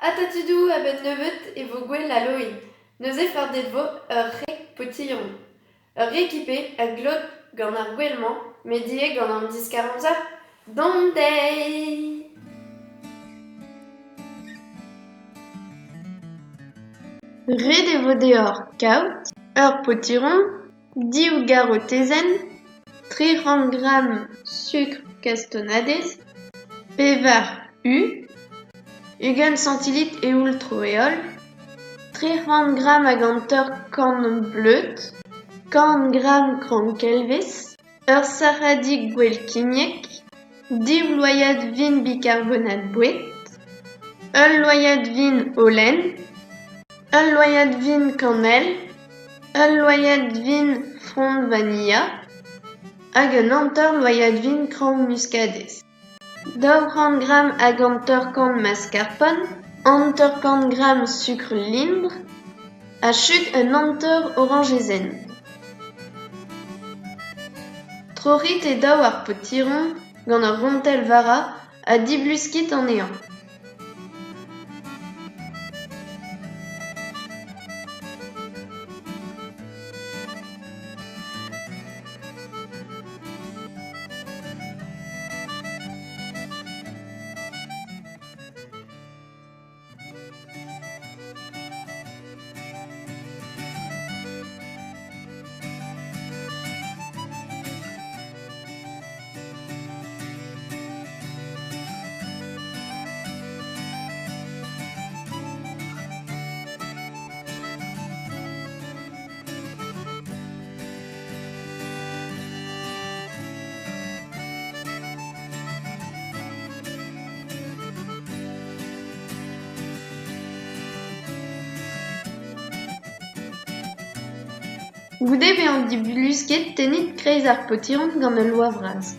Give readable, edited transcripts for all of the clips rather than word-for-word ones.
Atatudou a ben nevet e vo gwell a loen. Neuze fardet vo ur re potiron. Ur re-ekipe a glod gant ar gwellman, met die gant an diskaronzar. Dondei! Ret e vo deoc'h kaout, ur potiron, 10 garo tezen, 30 gram sucre castonadez, pevar U, ugen centilit e ultroeol, 30 gram hag an eur korn bleut, 40 gram krankelvez, ur saradig gwell kimiek, 10 loyad vin bicarbonat bouet, ul loyad vin holen, ul loyad vin cannelle, ul loyad vin front vanilla, hag un hanter loyad vin kran muscadez. 200 gram hag an eur kant mascarpone, hanter kant gram sucre lindre, ha chug un hanter orangezen. Trorit e daou ar potiron gant ur gontel vara ha dibluskit an ehan. Goude bezañ diblusket tenit kreiz ar potiron gant ul loa vras.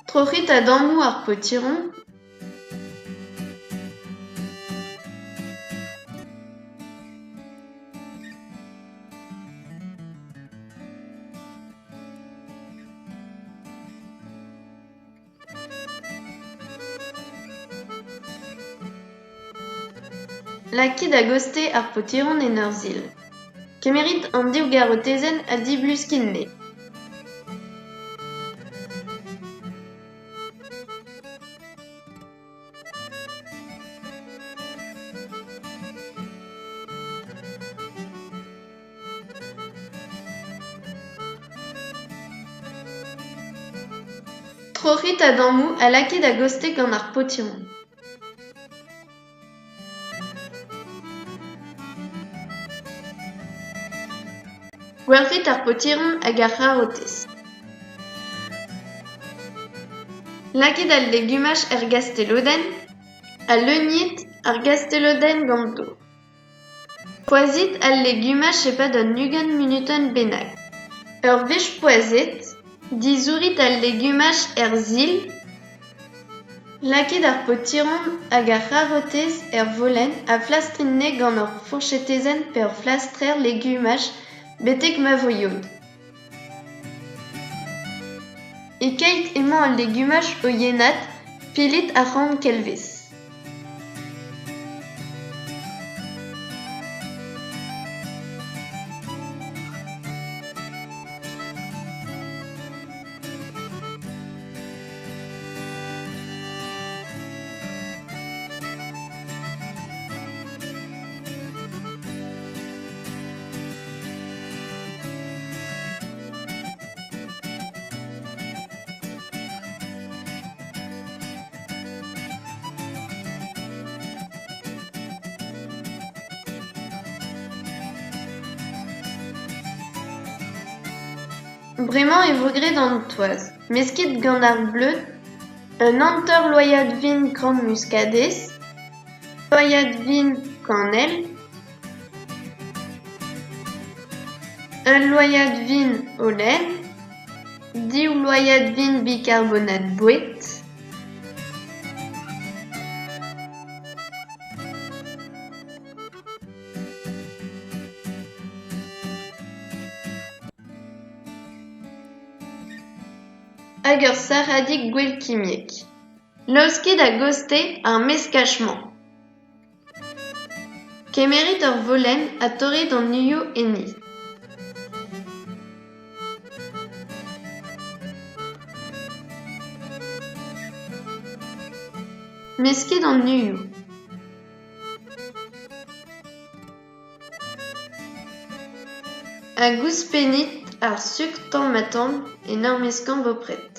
Trochit a dammou ar potiron. Lakid a goste ar potiron en ur zil. Kemerit an 10 garo tezen a dibluskin ne. Trochit a dammou a lakid a goste gant ar potiron. Gwerzhit ar potiron hag ar c'harotez. Lakid al legumaj gastelodenn, ha leunit ar gastelodenn ganto. Poazit al legumaj e-pad un ugent minuton bennak. Ur wech poazet, dizourit al legumaj zil, lakid ar potiron hag ar c'harotez volenn ha flastrin-ne gant ur fourchetezenn pe ur flastrer legumaj betek ma vo yod. E keit emañ al legumaj o yenat pilit ar krankelvez. Bremañ e vo graet an toaz. Meskit gant ar bleud, un hanter loyad vin kran muscadez, loyat vin cannelle, un loyat vin au lait, 10 loyat vin bicarbonate bouet, hag ur saradig gwell kimiek. Laoskit a goste ar meskachman. Kemerit ur volen a torrit an nuioù enni. Meskit an nuioù. A gouspenit ar sukr tamm-ha-tamm en ur meskan bopret.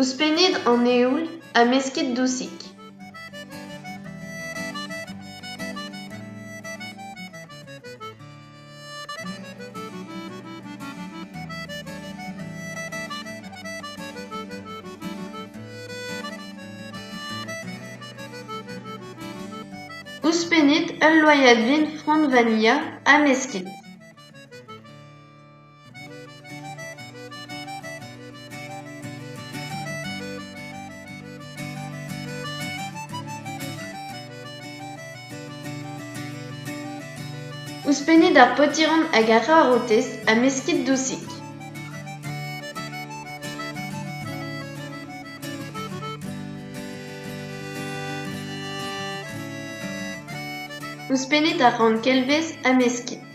Ouzhpenit an eoul a meskit dousik. Ouzhpenit ul loyat vin front vanilla a meskit. Ouzhpenit ar potiron hag ar c'harotez a meskit dousik. Ouzhpenit ar ran kelvez a meskit.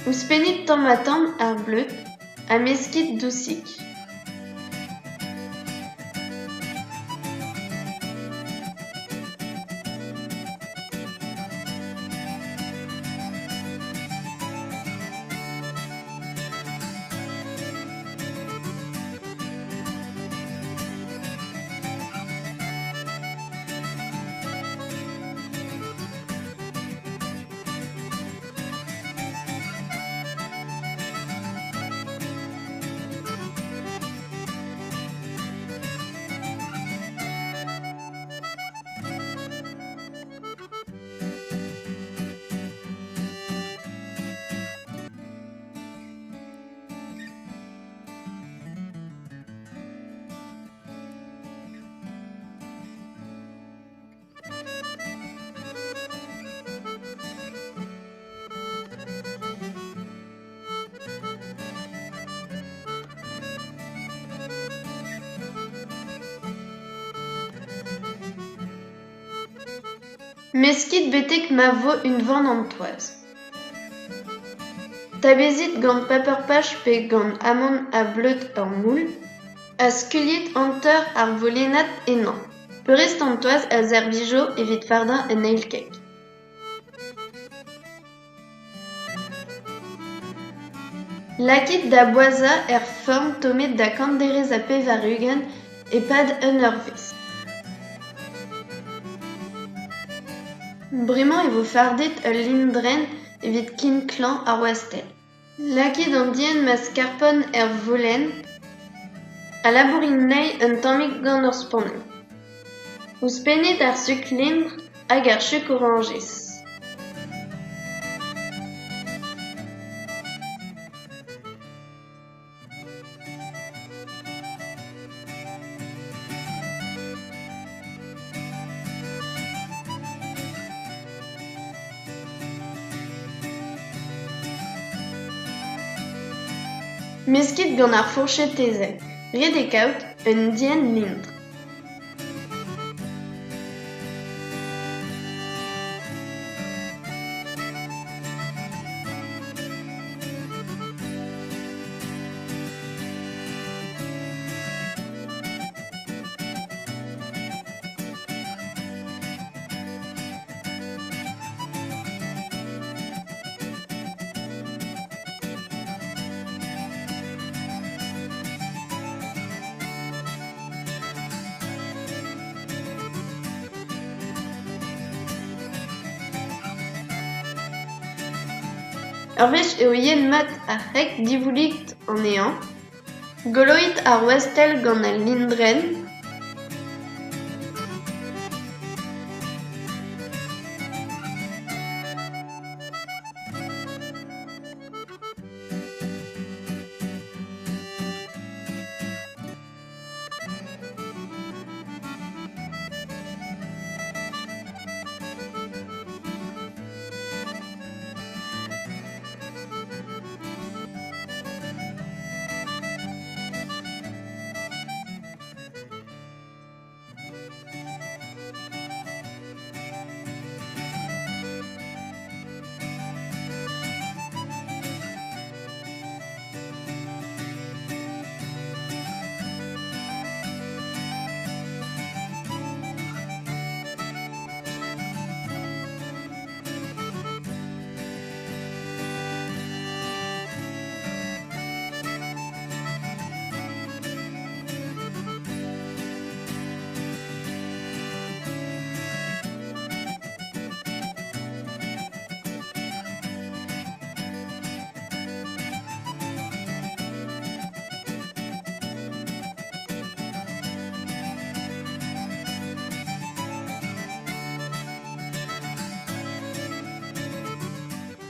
Ouzhpenit tamm-ha-tamm ar bleud a meskit dousik. Meskit betek ma vo un vann an toaz. Tabezit gant paper-pach pe gant amont a bleud ur moul, a skuilhit hanter ar volenad ennañ. Peurest an toaz a zerbijo evit fardañ en eil kek. Lakit da boaza form tomet da kanderez a pevar-ugent e pad un eurvezh. Bremañ e vo fardet ul lindrenn evit kin klañv ar ouastel. Lakit an dien ma skarpon volen a labourin anezhi un tammig gant ur spannoù. Ouzhpenit ar suk lindr hag ar suk orangez. Meskit gant ar fourchetezek, ret e kaout un dien lindr. Urvech eo yen mat ar c'hek divouligt an ean, goloit ar westel gant al lindren,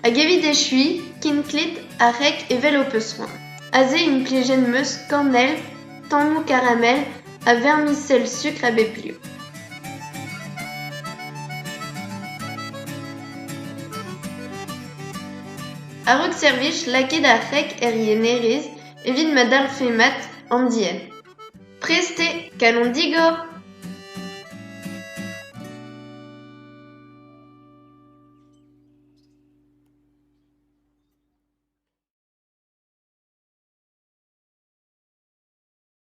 hag evit echui, kinklit ar c'hek evel o peus c'hoant. Aze in plijen meus kanel, tammou karamel ha vermicell sukr a bep liv. A-raok servij lakaet ar c'hek yernerez evit ma dalfemat an dien. Prest eo, kalon digor!